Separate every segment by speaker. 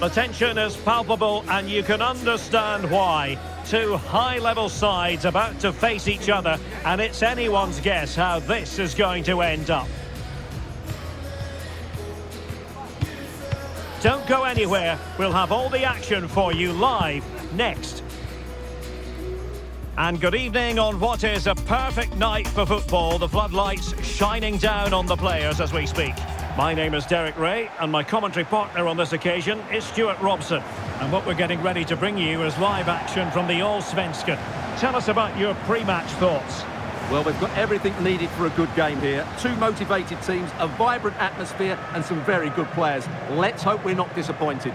Speaker 1: The tension is palpable and you can understand why. Two high-level sides about to face each other, and it's anyone's guess how this is going to end up. Don't go anywhere. We'll have all the action for you live next. And good evening on what is a perfect night for football. The floodlights shining down on the players as we speak. My name is Derek Ray, and my commentary partner on this occasion is Stuart Robson. And what we're getting ready to bring you is live action from the Allsvenskan. Tell us about your pre-match thoughts.
Speaker 2: Well, we've got everything needed for a good game here. Two motivated teams, a vibrant atmosphere and some very good players. Let's hope we're not disappointed.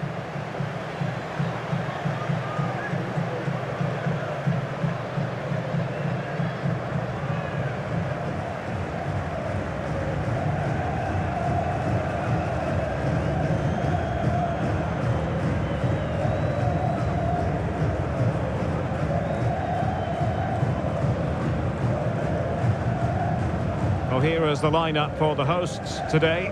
Speaker 1: Well, here is the lineup for the hosts today.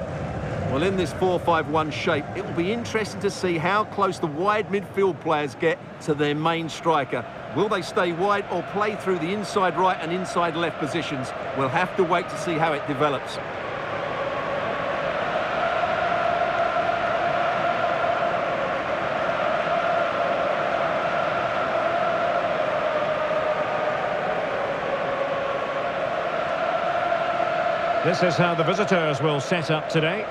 Speaker 2: Well, in this 4-5-1 shape, it will be interesting to see how close the wide midfield players get to their main striker. Will they stay wide or play through the inside right and inside left positions? We'll have to wait to see how it develops.
Speaker 1: This is how the visitors will set up today.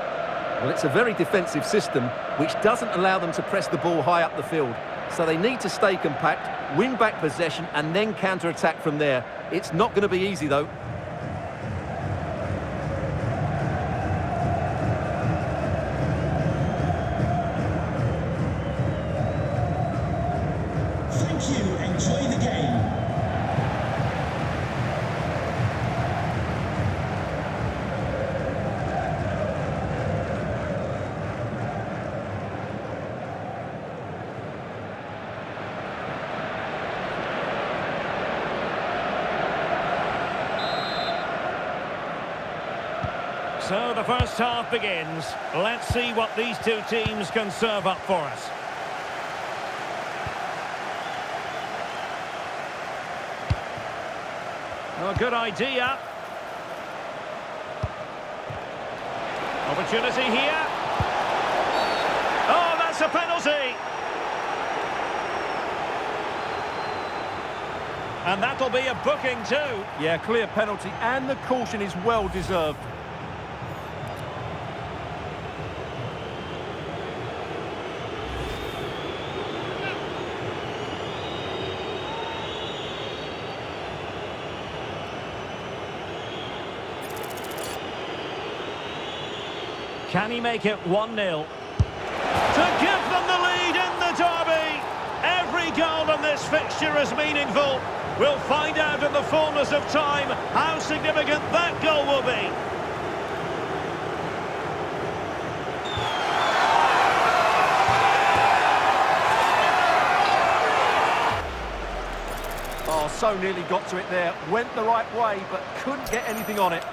Speaker 2: Well, it's a very defensive system, which doesn't allow them to press the ball high up the field. So they need to stay compact, win back possession, and then counter-attack from there. It's not going to be easy, though.
Speaker 3: Thank you. Enjoy the game.
Speaker 1: So the first half begins. Let's see what these two teams can serve up for us. Oh, good idea. Opportunity here. Oh, that's a penalty. And that'll be a booking too.
Speaker 2: Yeah, clear penalty, and the caution is well deserved.
Speaker 1: Can he make it 1-0? To give them the lead in the derby! Every goal in this fixture is meaningful. We'll find out in the fullness of time how significant that goal will be.
Speaker 2: Oh, so nearly got to it there. Went the right way, but couldn't get anything on it.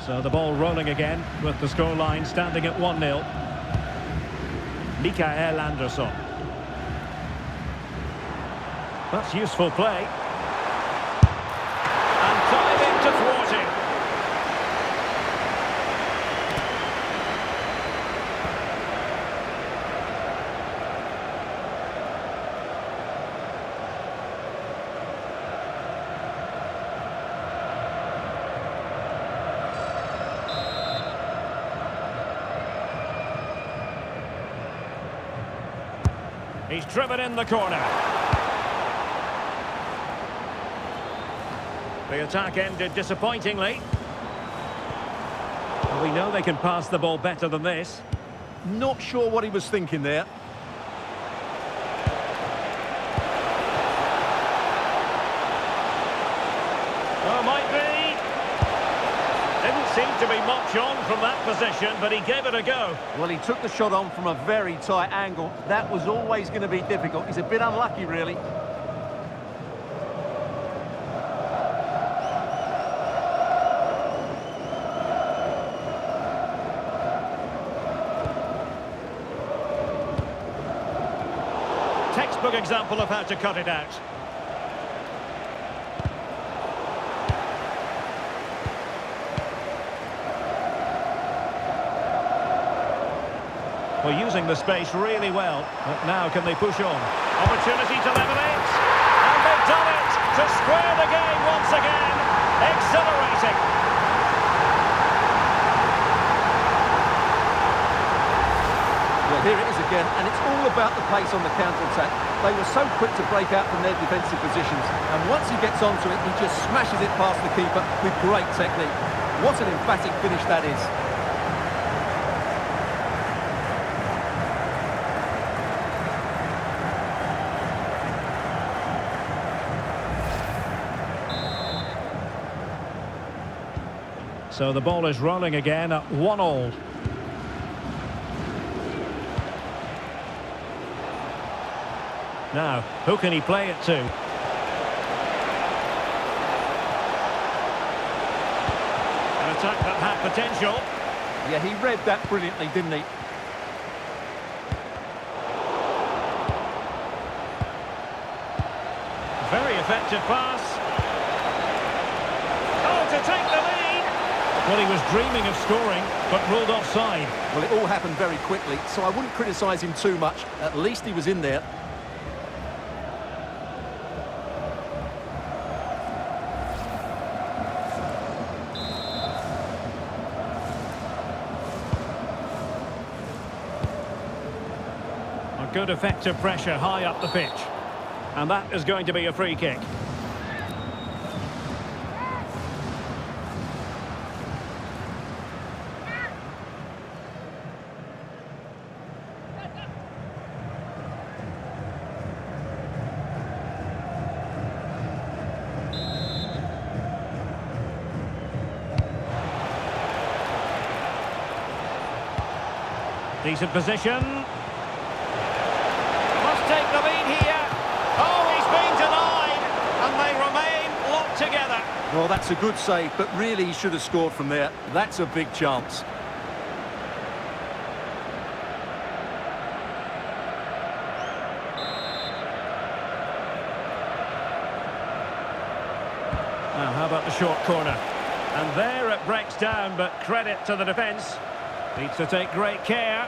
Speaker 1: So the ball rolling again with the scoreline standing at 1-0. Mikael Andersson. That's useful play. And diving to thwart it. He's driven in the corner. The attack ended disappointingly. Well, we know they can pass the ball better than this.
Speaker 2: Not sure what he was thinking there.
Speaker 1: seemed to be much on from that position, but he gave it a go.
Speaker 2: Well, he took the shot on from a very tight angle. That was always going to be difficult. He's a bit unlucky, really.
Speaker 1: Textbook example of how to cut it out. Well, using the space really well, but now can they push on? Opportunity to level it, and they've done it to square the game once again. Exhilarating.
Speaker 2: Well, here it is again, and it's all about the pace on the counter-attack. They were so quick to break out from their defensive positions, and once he gets onto it, he just smashes it past the keeper with great technique. What an emphatic finish that is.
Speaker 1: So the ball is rolling again at 1-1. Now, who can he play it to? An attack that had potential.
Speaker 2: Yeah, he read that brilliantly, didn't he?
Speaker 1: Very effective pass. Oh, to take the lead! Well, he was dreaming of scoring, but ruled offside.
Speaker 2: Well, it all happened very quickly, so I wouldn't criticise him too much. At least he was in there.
Speaker 1: A good effective pressure high up the pitch. And that is going to be a free kick. Decent position. Must take the lead here. Oh, he's been denied. And they remain locked together.
Speaker 2: Well, that's a good save, but really he should have scored from there. That's a big chance.
Speaker 1: Now, how about the short corner? And there it breaks down, but credit to the defence. Needs to take great care.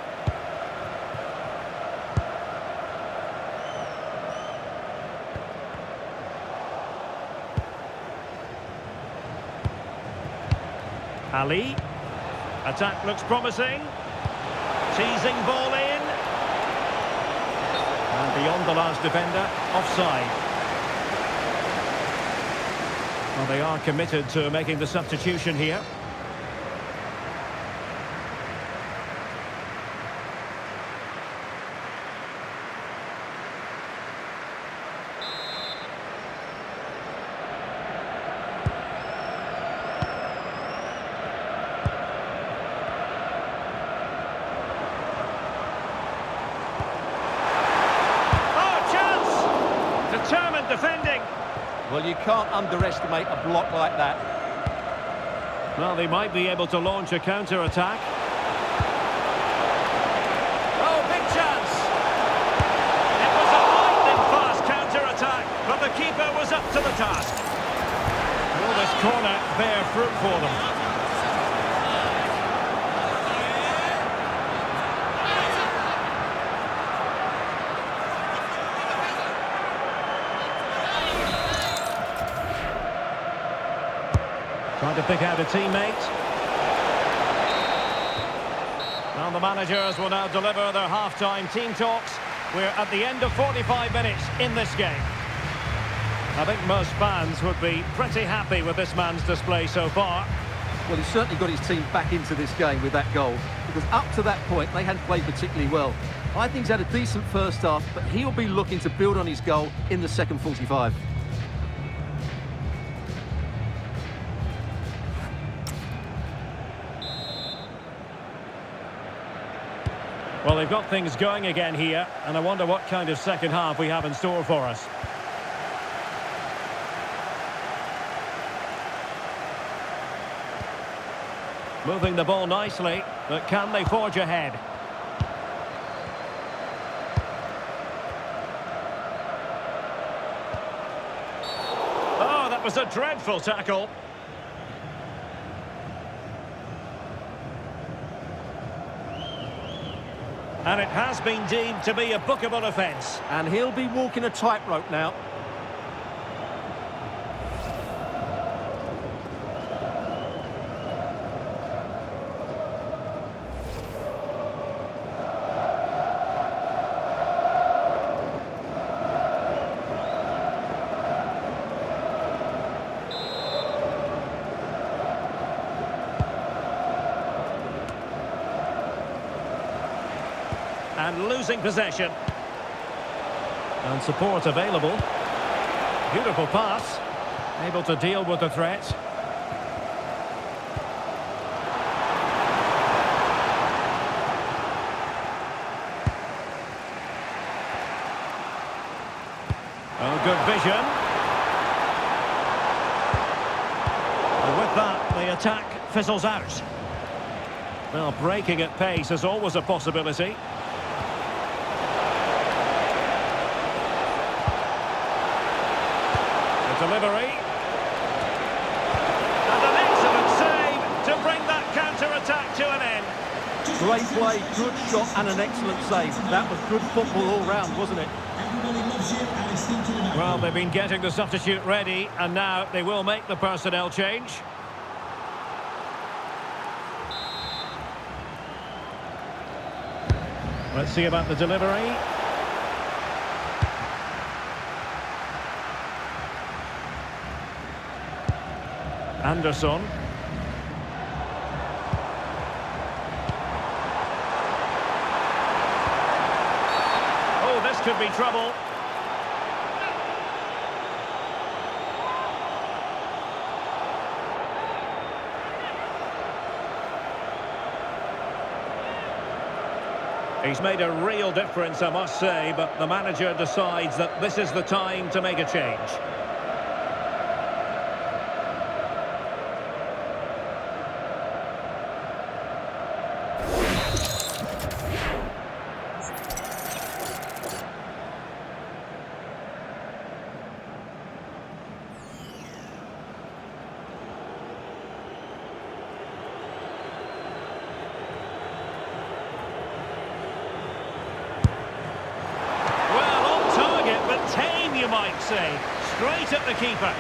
Speaker 1: Ali. Attack looks promising. Teasing ball in. And beyond the last defender, offside. Well, they are committed to making the substitution here. Determined defending.
Speaker 2: Well, you can't underestimate a block like that.
Speaker 1: Well, they might be able to launch a counter-attack. Oh, big chance! It was a lightning-fast counter-attack, but the keeper was up to the task. Will this corner bear fruit for them? Trying to pick out a teammate. And the managers will now deliver their half-time team talks. We're at the end of 45 minutes in this game. I think most fans would be pretty happy with this man's display so far.
Speaker 2: Well, he's certainly got his team back into this game with that goal, because up to that point, they hadn't played particularly well. I think he's had a decent first half, but he'll be looking to build on his goal in the second 45.
Speaker 1: Well, they've got things going again here, and I wonder what kind of second half we have in store for us. Moving the ball nicely, but can they forge ahead? Oh, that was a dreadful tackle. And it has been deemed to be a bookable offence.
Speaker 2: And he'll be walking a tightrope now.
Speaker 1: And losing possession. And support available. Beautiful pass. Able to deal with the threat. Oh, good vision. And with that, the attack fizzles out. Well, breaking at pace is always a possibility. Delivery. And an excellent save to bring that counter-attack to an end.
Speaker 2: Great play, good shot and an excellent save. That was good football all round, wasn't it?
Speaker 3: Everybody loves you and is thinking about
Speaker 1: Well,
Speaker 3: you.
Speaker 1: they've been getting the substitute ready, and now they will make the personnel change. Let's see about the delivery. Anderson. Oh, this could be trouble. He's made a real difference, I must say, but the manager decides that this is the time to make a change. You might say, straight at the keeper.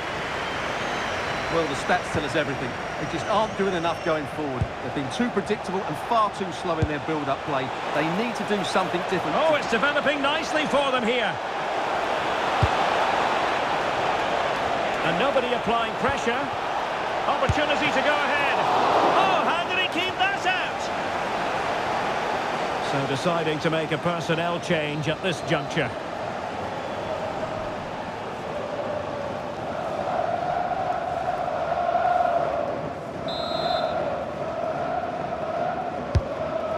Speaker 2: Well, the stats tell us everything. They just aren't doing enough going forward. They've been too predictable and far too slow in their build-up play. They need to do something different.
Speaker 1: Oh, it's developing nicely for them here. And nobody applying pressure. Opportunity to go ahead. Oh, how did he keep that out? So deciding to make a personnel change at this juncture.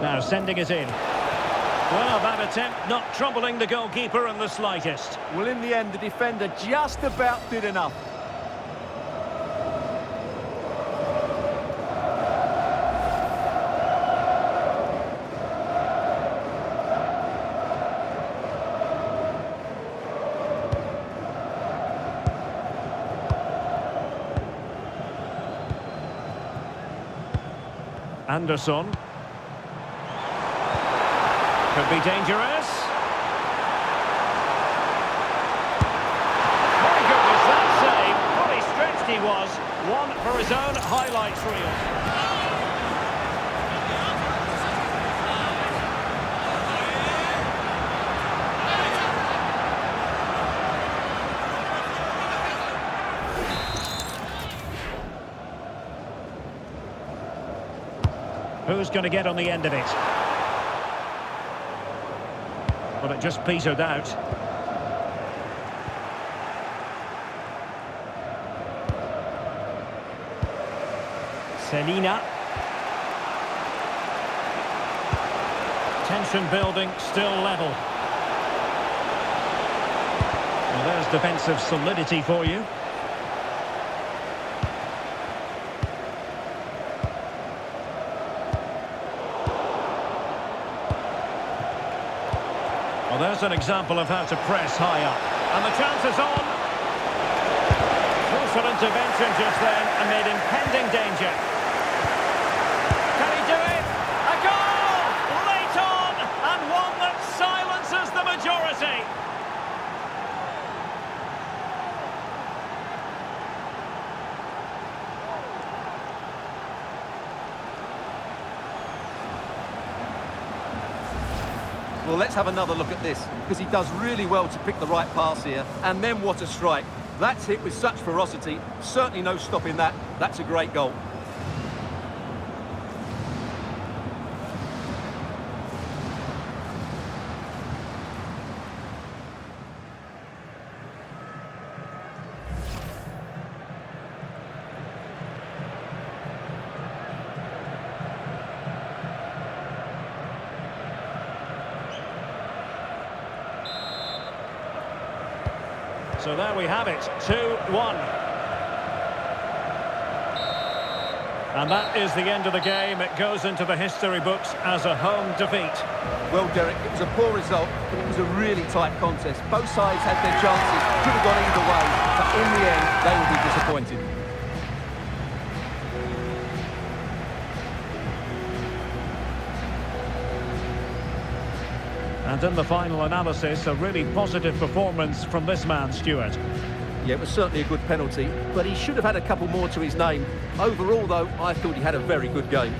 Speaker 1: Now sending it in. Well, that attempt not troubling the goalkeeper in the slightest.
Speaker 2: Well, in the end, the defender just about did enough.
Speaker 1: Anderson. Could be dangerous. My goodness, that save. Fully stretched he was. One for his own highlights reel. Who's going to get on the end of it? But it just petered out. Selina. 10 tension building, still level. Well, there's defensive solidity for you. Well, there's an example of how to press high up. And the chance is on. Crucial intervention just then amid impending danger. Can he do it? A goal! Late on! And one that silences the majority.
Speaker 2: Well, let's have another look at this, because he does really well to pick the right pass here. And then what a strike. That's hit with such ferocity. Certainly no stopping that. That's a great goal.
Speaker 1: So there we have it, 2-1. And that is the end of the game. It goes into the history books as a home defeat.
Speaker 2: Well, Derek, it was a poor result, but it was a really tight contest. Both sides had their chances, could have gone either way, but in the end, they will be disappointed.
Speaker 1: And in the final analysis, a really positive performance from this man, Stuart.
Speaker 2: Yeah, it was certainly a good penalty, but he should have had a couple more to his name. Overall, though, I thought he had a very good game.